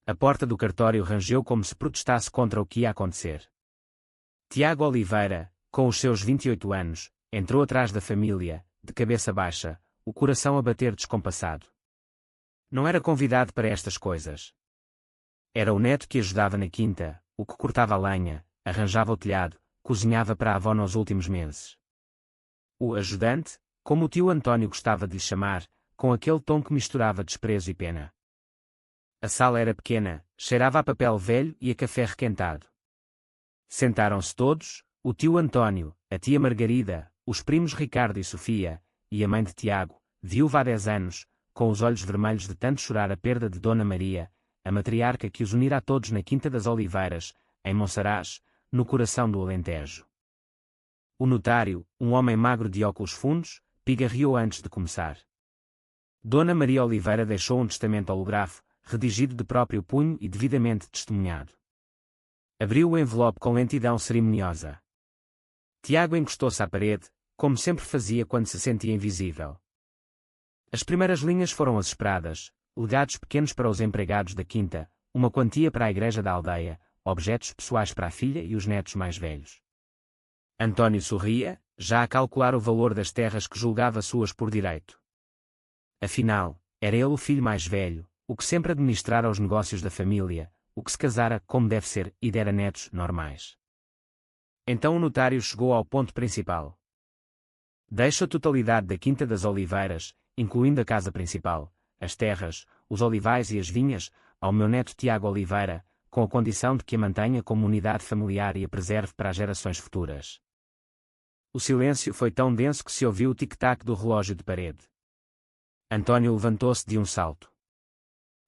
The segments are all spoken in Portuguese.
A porta do cartório rangeu como se protestasse contra o que ia acontecer. Tiago Oliveira, com os seus 28 anos, entrou atrás da família, de cabeça baixa, o coração a bater descompassado. Não era convidado para estas coisas. Era o neto que ajudava na quinta, o que cortava a lenha, arranjava o telhado, cozinhava para a avó nos últimos meses. O ajudante, como o tio António gostava de lhe chamar, com aquele tom que misturava desprezo e pena. A sala era pequena, cheirava a papel velho e a café requentado. Sentaram-se todos, o tio António, a tia Margarida, os primos Ricardo e Sofia, e a mãe de Tiago, viúva há 10 anos, com os olhos vermelhos de tanto chorar a perda de Dona Maria, a matriarca que os unira a todos na Quinta das Oliveiras, em Monsaraz, no coração do Alentejo. O notário, um homem magro de óculos fundos, pigarreou antes de começar. Dona Maria Oliveira deixou um testamento holográfico, redigido de próprio punho e devidamente testemunhado. Abriu o envelope com lentidão cerimoniosa. Tiago encostou-se à parede, como sempre fazia quando se sentia invisível. As primeiras linhas foram as esperadas: legados pequenos para os empregados da quinta, uma quantia para a igreja da aldeia, objetos pessoais para a filha e os netos mais velhos. António sorria, já a calcular o valor das terras que julgava suas por direito. Afinal, era ele o filho mais velho, o que sempre administrara os negócios da família, o que se casara como deve ser e dera netos normais. Então o notário chegou ao ponto principal. Deixo a totalidade da Quinta das Oliveiras, incluindo a casa principal, as terras, os olivais e as vinhas, ao meu neto Tiago Oliveira, com a condição de que a mantenha como unidade familiar e a preserve para as gerações futuras. O silêncio foi tão denso que se ouviu o tic-tac do relógio de parede. António levantou-se de um salto.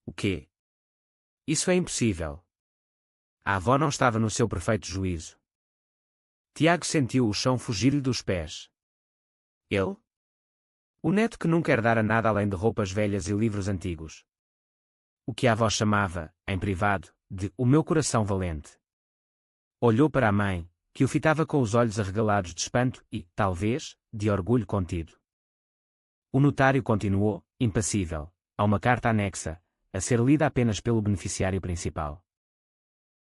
O quê? Isso é impossível. A avó não estava no seu perfeito juízo. Tiago sentiu o chão fugir-lhe dos pés. Ele? O neto que nunca herdara nada além de roupas velhas e livros antigos. O que a avó chamava, em privado, de o meu coração valente. Olhou para a mãe, que o fitava com os olhos arregalados de espanto e, talvez, de orgulho contido. O notário continuou, impassível, a uma carta anexa, a ser lida apenas pelo beneficiário principal.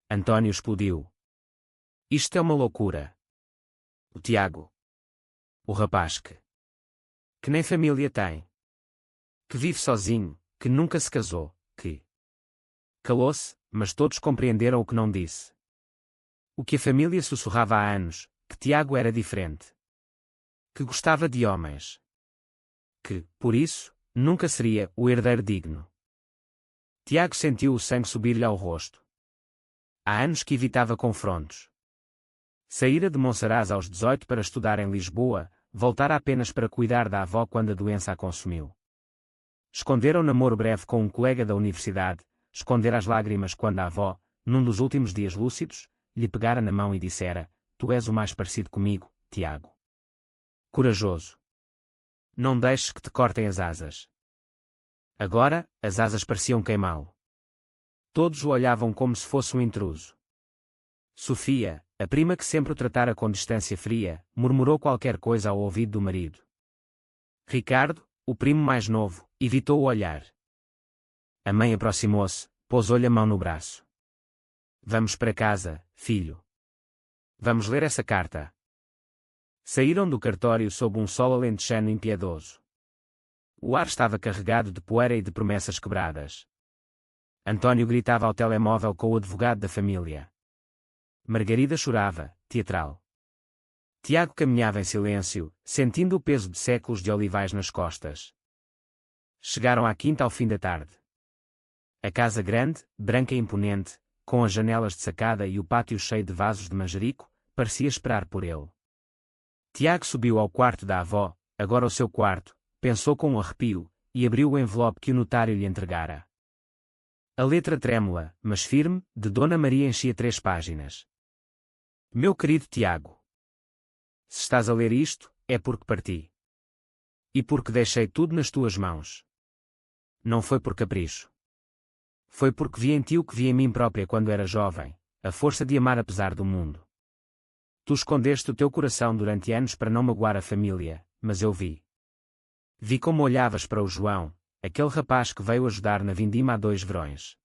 António explodiu. Isto é uma loucura. O Tiago. O rapaz que nem família tem. Que vive sozinho, que nunca se casou, que... Calou-se, mas todos compreenderam o que não disse. O que a família sussurrava há anos, que Tiago era diferente. Que gostava de homens. Que, por isso, nunca seria o herdeiro digno. Tiago sentiu o sangue subir-lhe ao rosto. Há anos que evitava confrontos. Saíra de Monsaraz aos 18 para estudar em Lisboa, voltara apenas para cuidar da avó quando a doença a consumiu. Escondera o namoro breve com um colega da universidade, escondera as lágrimas quando a avó, num dos últimos dias lúcidos, lhe pegara na mão e dissera: Tu és o mais parecido comigo, Tiago. Corajoso. Não deixes que te cortem as asas. Agora, as asas pareciam queimá-lo. Todos o olhavam como se fosse um intruso. Sofia, a prima que sempre o tratara com distância fria, murmurou qualquer coisa ao ouvido do marido. Ricardo, o primo mais novo, evitou o olhar. A mãe aproximou-se, pousou-lhe a mão no braço. Vamos para casa, filho. Vamos ler essa carta. Saíram do cartório sob um sol alentejano impiedoso. O ar estava carregado de poeira e de promessas quebradas. António gritava ao telemóvel com o advogado da família. Margarida chorava, teatral. Tiago caminhava em silêncio, sentindo o peso de séculos de olivais nas costas. Chegaram à quinta ao fim da tarde. A casa grande, branca e imponente, com as janelas de sacada e o pátio cheio de vasos de manjerico, parecia esperar por ele. Tiago subiu ao quarto da avó, agora o seu quarto, pensou com um arrepio, e abriu o envelope que o notário lhe entregara. A letra trêmula, mas firme, de Dona Maria enchia 3 páginas. Meu querido Tiago. Se estás a ler isto, é porque parti. E porque deixei tudo nas tuas mãos. Não foi por capricho. Foi porque vi em ti o que vi em mim própria quando era jovem, a força de amar apesar do mundo. Tu escondeste o teu coração durante anos para não magoar a família, mas eu vi. Vi como olhavas para o João, aquele rapaz que veio ajudar na vindima há 2 verões.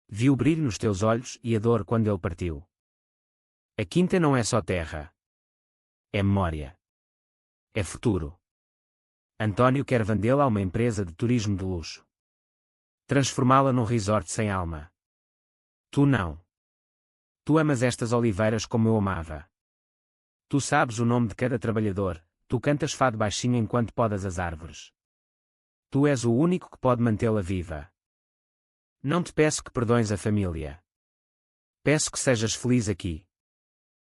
Vi o brilho nos teus olhos e a dor quando ele partiu. A quinta não é só terra. É memória. É futuro. António quer vendê-la a uma empresa de turismo de luxo. Transformá-la num resort sem alma. Tu não. Tu amas estas oliveiras como eu amava. Tu sabes o nome de cada trabalhador, tu cantas fado baixinho enquanto podas as árvores. Tu és o único que pode mantê-la viva. Não te peço que perdoes a família. Peço que sejas feliz aqui.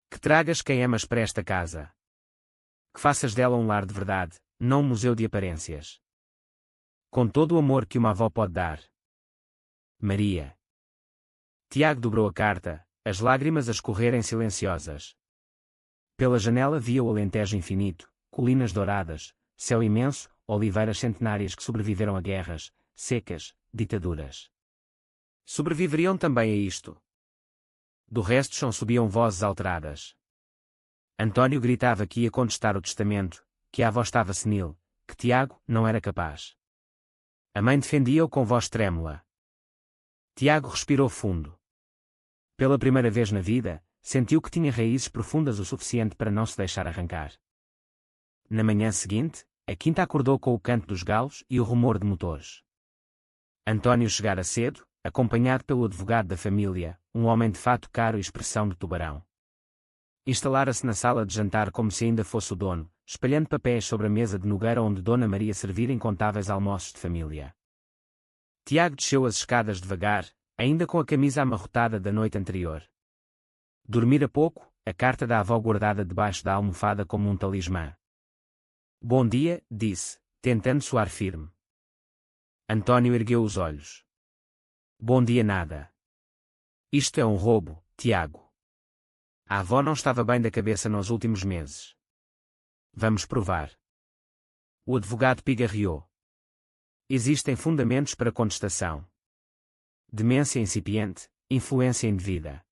Que tragas quem amas para esta casa. Que faças dela um lar de verdade, não um museu de aparências. Com todo o amor que uma avó pode dar. Maria. Tiago dobrou a carta, as lágrimas a escorrerem silenciosas. Pela janela via o Alentejo infinito, colinas douradas, céu imenso, oliveiras centenárias que sobreviveram a guerras, secas, ditaduras. Sobreviveriam também a isto. Do resto chão subiam vozes alteradas. António gritava que ia contestar o testamento, que a avó estava senil, que Tiago não era capaz. A mãe defendia-o com voz trêmula. Tiago respirou fundo. Pela primeira vez na vida, sentiu que tinha raízes profundas o suficiente para não se deixar arrancar. Na manhã seguinte, a quinta acordou com o canto dos galos e o rumor de motores. António chegara cedo, acompanhado pelo advogado da família, um homem de fato caro e expressão de tubarão. Instalara-se na sala de jantar como se ainda fosse o dono, espalhando papéis sobre a mesa de nogueira onde Dona Maria servira incontáveis almoços de família. Tiago desceu as escadas devagar, ainda com a camisa amarrotada da noite anterior. Dormira pouco, a carta da avó guardada debaixo da almofada como um talismã. Bom dia, disse, tentando soar firme. António ergueu os olhos. Bom dia nada. Isto é um roubo, Tiago. A avó não estava bem da cabeça nos últimos meses. Vamos provar. O advogado pigarreou. Existem fundamentos para contestação. Demência incipiente, influência indevida.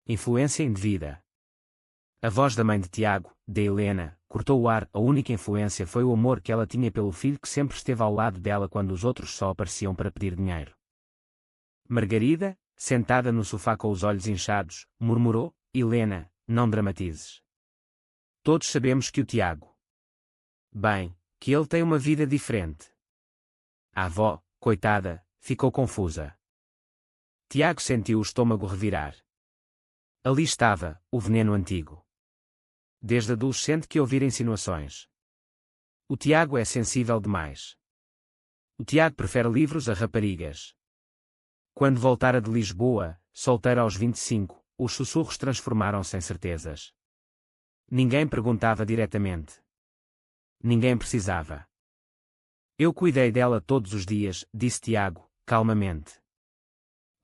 Influência indevida. A voz da mãe de Tiago, de Helena, cortou o ar. A única influência foi o amor que ela tinha pelo filho que sempre esteve ao lado dela quando os outros só apareciam para pedir dinheiro. Margarida, sentada no sofá com os olhos inchados, murmurou, Helena, não dramatizes. Todos sabemos que o Tiago. Bem, que ele tem uma vida diferente. A avó, coitada, ficou confusa. Tiago sentiu o estômago revirar. Ali estava, o veneno antigo. Desde adolescente que ouvira insinuações. O Tiago é sensível demais. O Tiago prefere livros a raparigas. Quando voltara de Lisboa, solteiro aos 25, os sussurros transformaram-se em certezas. Ninguém perguntava diretamente. Ninguém precisava. Eu cuidei dela todos os dias, disse Tiago, calmamente.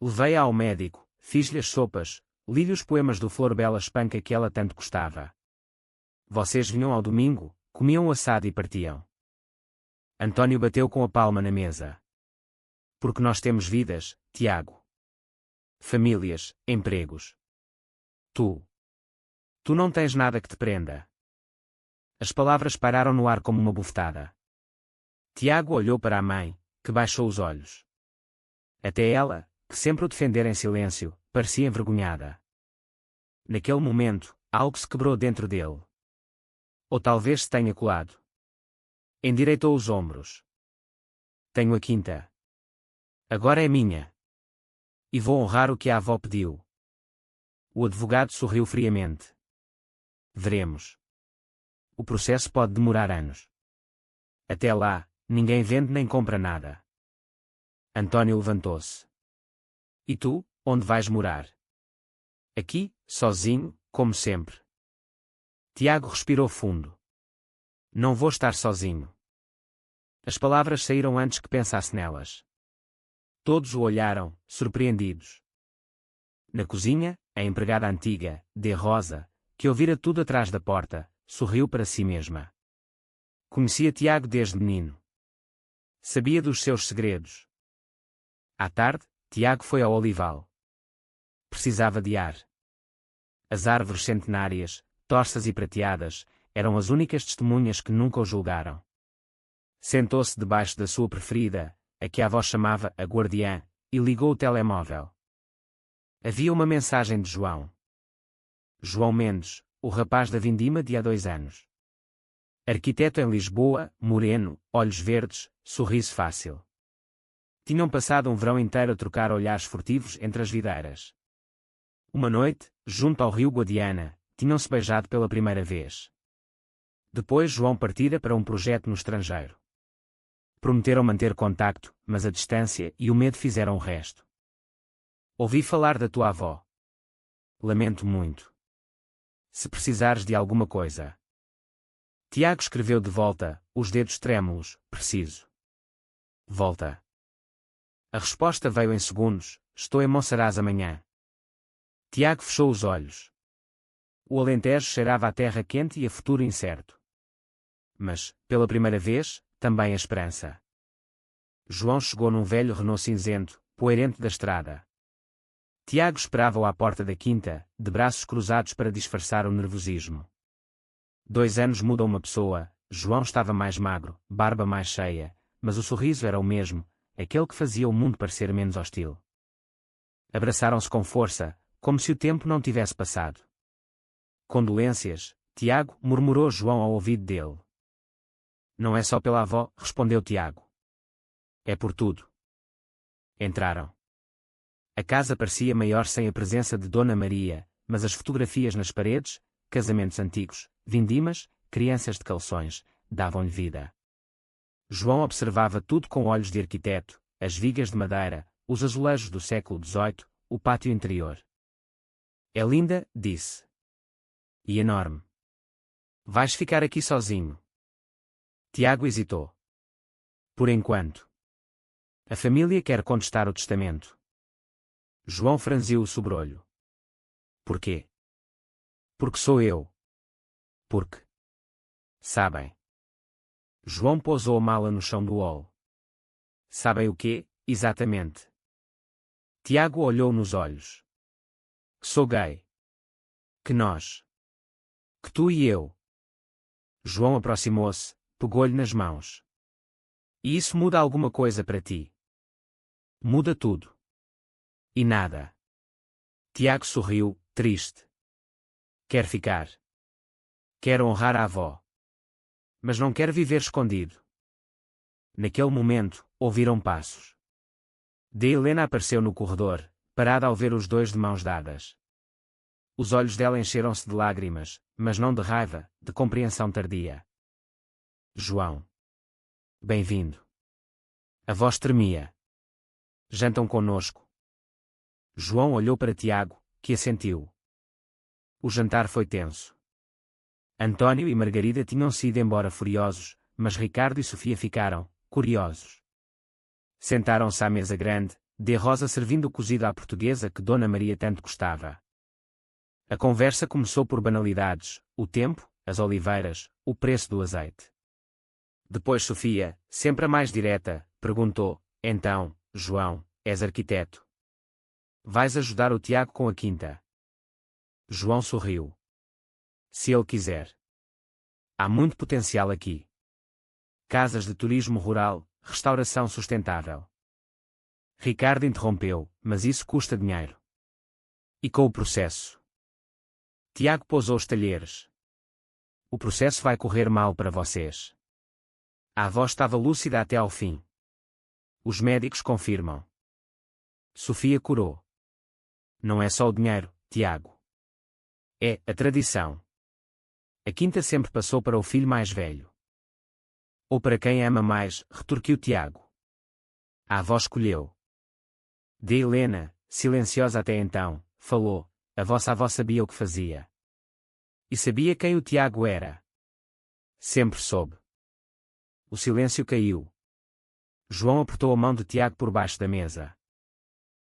Levei-a ao médico, fiz-lhe as sopas, li-lhe os poemas do Flor Bela Espanca que ela tanto gostava. Vocês vinham ao domingo, comiam o assado e partiam. António bateu com a palma na mesa. Porque nós temos vidas, Tiago. Famílias, empregos. Tu não tens nada que te prenda. As palavras pararam no ar como uma bufetada. Tiago olhou para a mãe, que baixou os olhos. Até ela, que sempre o defendera em silêncio, parecia envergonhada. Naquele momento, algo se quebrou dentro dele. Ou talvez se tenha colado. Endireitou os ombros. Tenho a quinta. Agora é minha. E vou honrar o que a avó pediu. O advogado sorriu friamente. Veremos. O processo pode demorar anos. Até lá, ninguém vende nem compra nada. António levantou-se. E tu, onde vais morar? Aqui, sozinho, como sempre. Tiago respirou fundo. Não vou estar sozinho. As palavras saíram antes que pensasse nelas. Todos o olharam, surpreendidos. Na cozinha, a empregada antiga, de Rosa, que ouvira tudo atrás da porta, sorriu para si mesma. Conhecia Tiago desde menino. Sabia dos seus segredos. À tarde, Tiago foi ao olival. Precisava de ar. As árvores centenárias, torças e prateadas, eram as únicas testemunhas que nunca o julgaram. Sentou-se debaixo da sua preferida, a que a avó chamava a guardiã, e ligou o telemóvel. Havia uma mensagem de João. João Mendes, o rapaz da vindima de há 2 anos. Arquiteto em Lisboa, moreno, olhos verdes, sorriso fácil. Tinham passado um verão inteiro a trocar olhares furtivos entre as videiras. Uma noite, junto ao rio Guadiana, tinham-se beijado pela primeira vez. Depois João partira para um projeto no estrangeiro. Prometeram manter contacto, mas a distância e o medo fizeram o resto. Ouvi falar da tua avó. Lamento muito. Se precisares de alguma coisa. Tiago escreveu de volta, os dedos trêmulos, preciso. Volta. A resposta veio em segundos, estou em Monsaraz amanhã. Tiago fechou os olhos. O Alentejo cheirava a terra quente e a futuro incerto. Mas, pela primeira vez, também a esperança. João chegou num velho Renault cinzento, poeirente da estrada. Tiago esperava-o à porta da quinta, de braços cruzados para disfarçar o nervosismo. 2 anos mudam uma pessoa. João estava mais magro, barba mais cheia, mas o sorriso era o mesmo, aquele que fazia o mundo parecer menos hostil. Abraçaram-se com força, como se o tempo não tivesse passado. Condolências, Tiago, murmurou João ao ouvido dele. Não é só pela avó, respondeu Tiago. É por tudo. Entraram. A casa parecia maior sem a presença de Dona Maria, mas as fotografias nas paredes, casamentos antigos, vindimas, crianças de calções, davam-lhe vida. João observava tudo com olhos de arquiteto, as vigas de madeira, os azulejos do século XVIII, o pátio interior. É linda, disse. E enorme. Vais ficar aqui sozinho. Tiago hesitou. Por enquanto. A família quer contestar o testamento. João franziu o sobrolho. Por quê? Porque sou eu. Porque. Sabem. João pousou a mala no chão do hall. Sabem o quê, exatamente? Tiago olhou nos olhos. Que sou gay. Que nós. Que tu e eu. João aproximou-se, pegou-lhe nas mãos. E isso muda alguma coisa para ti? Muda tudo. E nada. Tiago sorriu, triste. Quer ficar. Quer honrar a avó. Mas não quer viver escondido. Naquele momento, ouviram passos. De Helena apareceu no corredor, parada ao ver os dois de mãos dadas. Os olhos dela encheram-se de lágrimas, mas não de raiva, de compreensão tardia. João. Bem-vindo. A voz tremia. Jantam conosco. João olhou para Tiago, que assentiu. O jantar foi tenso. António e Margarida tinham-se ido embora furiosos, mas Ricardo e Sofia ficaram, curiosos. Sentaram-se à mesa grande, de Rosa servindo o cozido à portuguesa que Dona Maria tanto gostava. A conversa começou por banalidades, o tempo, as oliveiras, o preço do azeite. Depois Sofia, sempre a mais direta, perguntou, então, João, és arquiteto. Vais ajudar o Tiago com a quinta? João sorriu. Se ele quiser. Há muito potencial aqui. Casas de turismo rural, restauração sustentável. Ricardo interrompeu, mas isso custa dinheiro. E com o processo? Tiago pousou os talheres. O processo vai correr mal para vocês. A avó estava lúcida até ao fim. Os médicos confirmam. Sofia curou. Não é só o dinheiro, Tiago. É a tradição. A quinta sempre passou para o filho mais velho. Ou para quem ama mais, retorquiu Tiago. A avó escolheu. De Helena, silenciosa até então, falou, a vossa avó sabia o que fazia. E sabia quem o Tiago era. Sempre soube. O silêncio caiu. João apertou a mão de Tiago por baixo da mesa.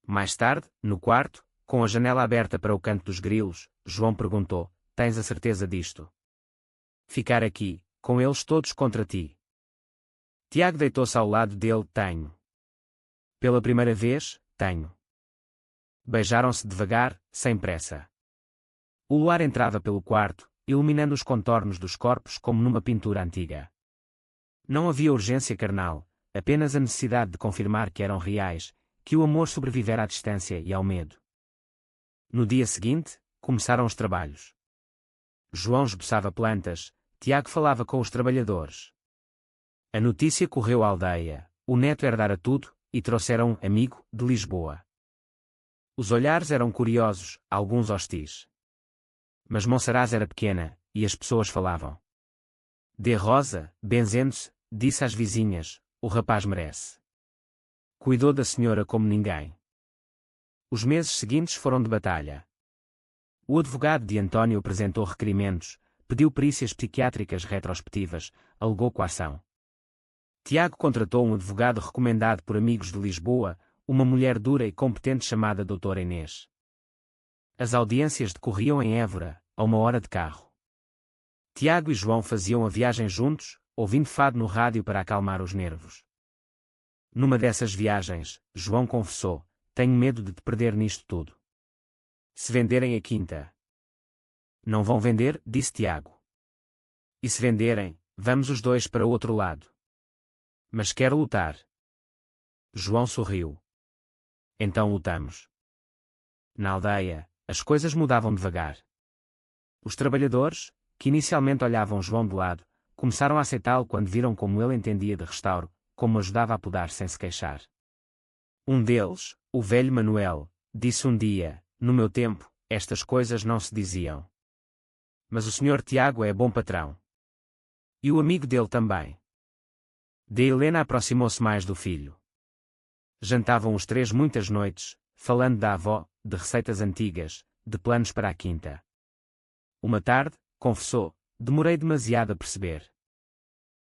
Mais tarde, no quarto, com a janela aberta para o canto dos grilos, João perguntou, tens a certeza disto? Ficar aqui, com eles todos contra ti. Tiago deitou-se ao lado dele, tenho. Pela primeira vez, tenho. Beijaram-se devagar, sem pressa. O luar entrava pelo quarto, iluminando os contornos dos corpos como numa pintura antiga. Não havia urgência carnal, apenas a necessidade de confirmar que eram reais, que o amor sobrevivera à distância e ao medo. No dia seguinte, começaram os trabalhos. João esboçava plantas, Tiago falava com os trabalhadores. A notícia correu à aldeia, o neto herdara tudo, e trouxeram um amigo, de Lisboa. Os olhares eram curiosos, alguns hostis. Mas Monsaraz era pequena, e as pessoas falavam. De Rosa, benzendo-se, disse às vizinhas, o rapaz merece. Cuidou da senhora como ninguém. Os meses seguintes foram de batalha. O advogado de António apresentou requerimentos, pediu perícias psiquiátricas retrospectivas, alegou coação. Tiago contratou um advogado recomendado por amigos de Lisboa, uma mulher dura e competente chamada doutora Inês. As audiências decorriam em Évora, a 1 hora de carro. Tiago e João faziam a viagem juntos, ouvindo fado no rádio para acalmar os nervos. Numa dessas viagens, João confessou, tenho medo de te perder nisto tudo. Se venderem a quinta. Não vão vender, disse Tiago. E se venderem, vamos os dois para o outro lado. Mas quero lutar. João sorriu. Então lutamos. Na aldeia, as coisas mudavam devagar. Os trabalhadores, que inicialmente olhavam João de lado, começaram a aceitá-lo quando viram como ele entendia de restauro, como ajudava a podar sem se queixar. Um deles, o velho Manuel, disse um dia, no meu tempo, estas coisas não se diziam. Mas o senhor Tiago é bom patrão. E o amigo dele também. De Helena aproximou-se mais do filho. Jantavam os três muitas noites, falando da avó, de receitas antigas, de planos para a quinta. Uma tarde, confessou, demorei demasiado a perceber.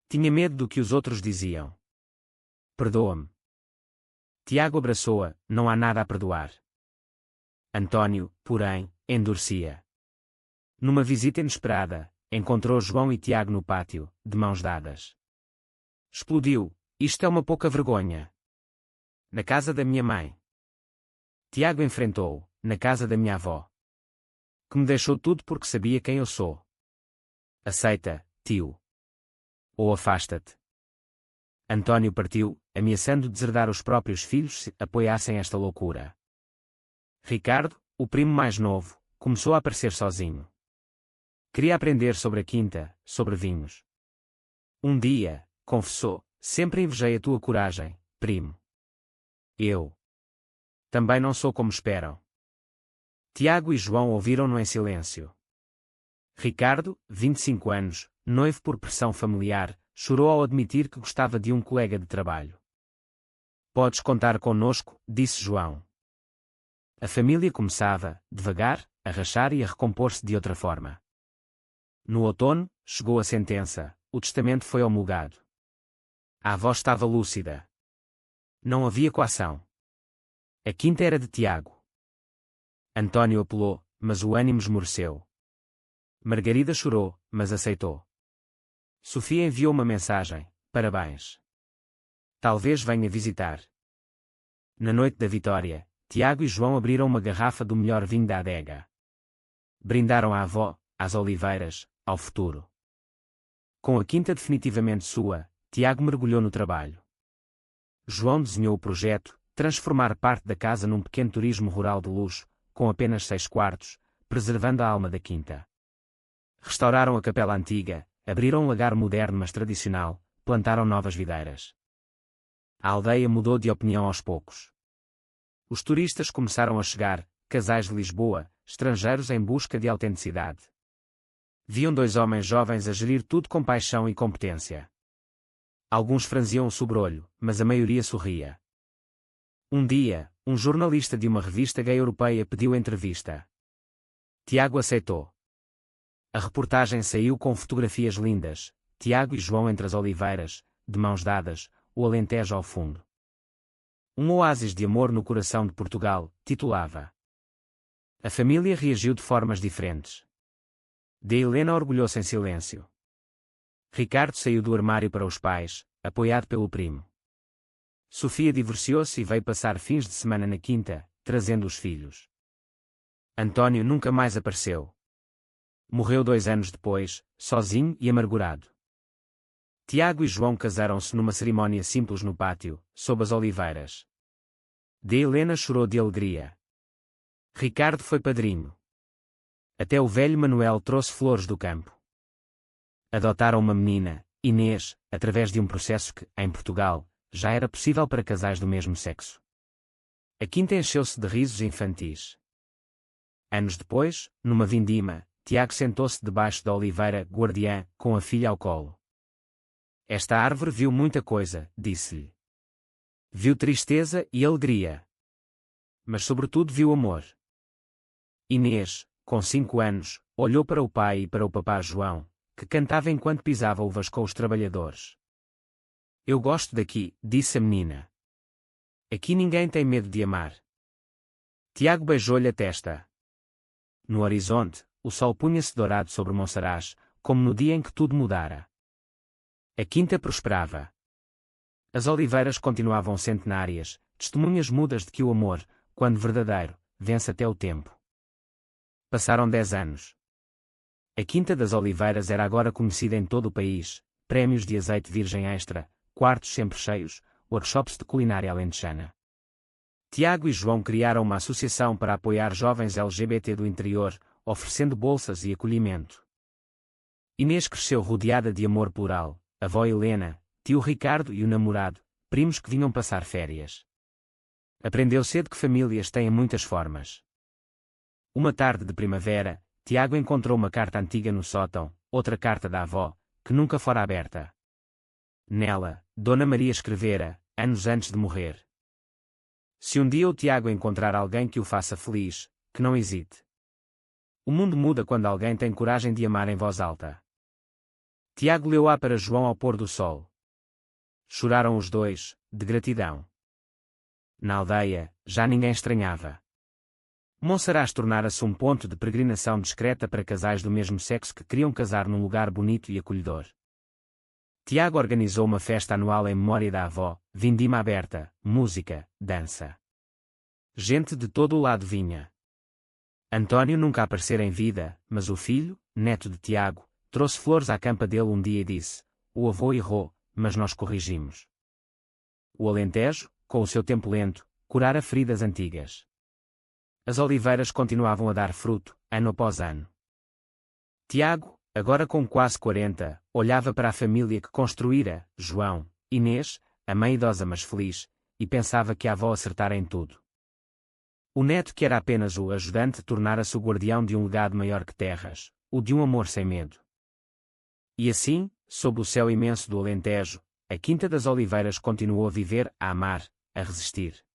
Tinha medo do que os outros diziam. Perdoa-me. Tiago abraçou-a, não há nada a perdoar. António, porém, endurecia. Numa visita inesperada, encontrou João e Tiago no pátio, de mãos dadas. Explodiu, isto é uma pouca vergonha. Na casa da minha mãe. Tiago enfrentou-o, na casa da minha avó. Que me deixou tudo porque sabia quem eu sou. Aceita, tio. Ou afasta-te. António partiu, ameaçando deserdar os próprios filhos se apoiassem esta loucura. Ricardo, o primo mais novo, começou a aparecer sozinho. Queria aprender sobre a quinta, sobre vinhos. Um dia, confessou, sempre invejei a tua coragem, primo. Eu também não sou como esperam. Tiago e João ouviram-no em silêncio. Ricardo, 25 anos, noivo por pressão familiar, chorou ao admitir que gostava de um colega de trabalho. Podes contar connosco, disse João. A família começava, devagar, a rachar e a recompor-se de outra forma. No outono, chegou a sentença, o testamento foi omulgado. A avó estava lúcida. Não havia coação. A quinta era de Tiago. António apelou, mas o ânimo esmoreceu. Margarida chorou, mas aceitou. Sofia enviou uma mensagem, parabéns. Talvez venha visitar. Na noite da vitória, Tiago e João abriram uma garrafa do melhor vinho da adega. Brindaram à avó, às oliveiras, ao futuro. Com a quinta definitivamente sua, Tiago mergulhou no trabalho. João desenhou o projeto, transformar parte da casa num pequeno turismo rural de luxo, com apenas 6 quartos, preservando a alma da quinta. Restauraram a capela antiga, abriram um lagar moderno mas tradicional, plantaram novas videiras. A aldeia mudou de opinião aos poucos. Os turistas começaram a chegar, casais de Lisboa, estrangeiros em busca de autenticidade. Viam 2 homens jovens a gerir tudo com paixão e competência. Alguns franziam o sobrolho, mas a maioria sorria. Um dia, um jornalista de uma revista gay europeia pediu entrevista. Tiago aceitou. A reportagem saiu com fotografias lindas, Tiago e João entre as oliveiras, de mãos dadas, o Alentejo ao fundo. Um oásis de amor no coração de Portugal, titulava. A família reagiu de formas diferentes. De Helena orgulhou-se em silêncio. Ricardo saiu do armário para os pais, apoiado pelo primo. Sofia divorciou-se e veio passar fins de semana na quinta, trazendo os filhos. António nunca mais apareceu. Morreu 2 anos depois, sozinho e amargurado. Tiago e João casaram-se numa cerimónia simples no pátio, sob as oliveiras. De Helena chorou de alegria. Ricardo foi padrinho. Até o velho Manuel trouxe flores do campo. Adotaram uma menina, Inês, através de um processo que, em Portugal, já era possível para casais do mesmo sexo. A quinta encheu-se de risos infantis. Anos depois, numa vindima, Tiago sentou-se debaixo da oliveira guardiã, com a filha ao colo. Esta árvore viu muita coisa, disse-lhe. Viu tristeza e alegria. Mas sobretudo viu amor. Inês, com 5 anos, olhou para o pai e para o papá João, que cantava enquanto pisava uvas com os trabalhadores. Eu gosto daqui, disse a menina. Aqui ninguém tem medo de amar. Tiago beijou-lhe a testa. No horizonte, o sol punha-se dourado sobre Monsaraz, como no dia em que tudo mudara. A quinta prosperava. As oliveiras continuavam centenárias, testemunhas mudas de que o amor, quando verdadeiro, vence até o tempo. Passaram 10 anos. A Quinta das Oliveiras era agora conhecida em todo o país, prémios de azeite virgem extra, quartos sempre cheios, workshops de culinária alentejana. Tiago e João criaram uma associação para apoiar jovens LGBT do interior, oferecendo bolsas e acolhimento. Inês cresceu rodeada de amor plural, avó Helena, tio Ricardo e o namorado, primos que vinham passar férias. Aprendeu cedo que famílias têm muitas formas. Uma tarde de primavera, Tiago encontrou uma carta antiga no sótão, outra carta da avó, que nunca fora aberta. Nela, Dona Maria escrevera, anos antes de morrer. Se um dia o Tiago encontrar alguém que o faça feliz, que não hesite. O mundo muda quando alguém tem coragem de amar em voz alta. Tiago leu-a para João ao pôr do sol. Choraram os dois, de gratidão. Na aldeia, já ninguém estranhava. Monsaraz tornara-se um ponto de peregrinação discreta para casais do mesmo sexo que queriam casar num lugar bonito e acolhedor. Tiago organizou uma festa anual em memória da avó, vindima aberta, música, dança. Gente de todo o lado vinha. António nunca aparecera em vida, mas o filho, neto de Tiago, trouxe flores à campa dele um dia e disse: o avô errou, mas nós corrigimos. O Alentejo, com o seu tempo lento, curara feridas antigas. As oliveiras continuavam a dar fruto, ano após ano. Tiago, agora com quase 40, olhava para a família que construíra, João, Inês, a mãe idosa mas feliz, e pensava que a avó acertara em tudo. O neto que era apenas o ajudante tornara-se o guardião de um legado maior que terras, o de um amor sem medo. E assim, sob o céu imenso do Alentejo, a Quinta das Oliveiras continuou a viver, a amar, a resistir.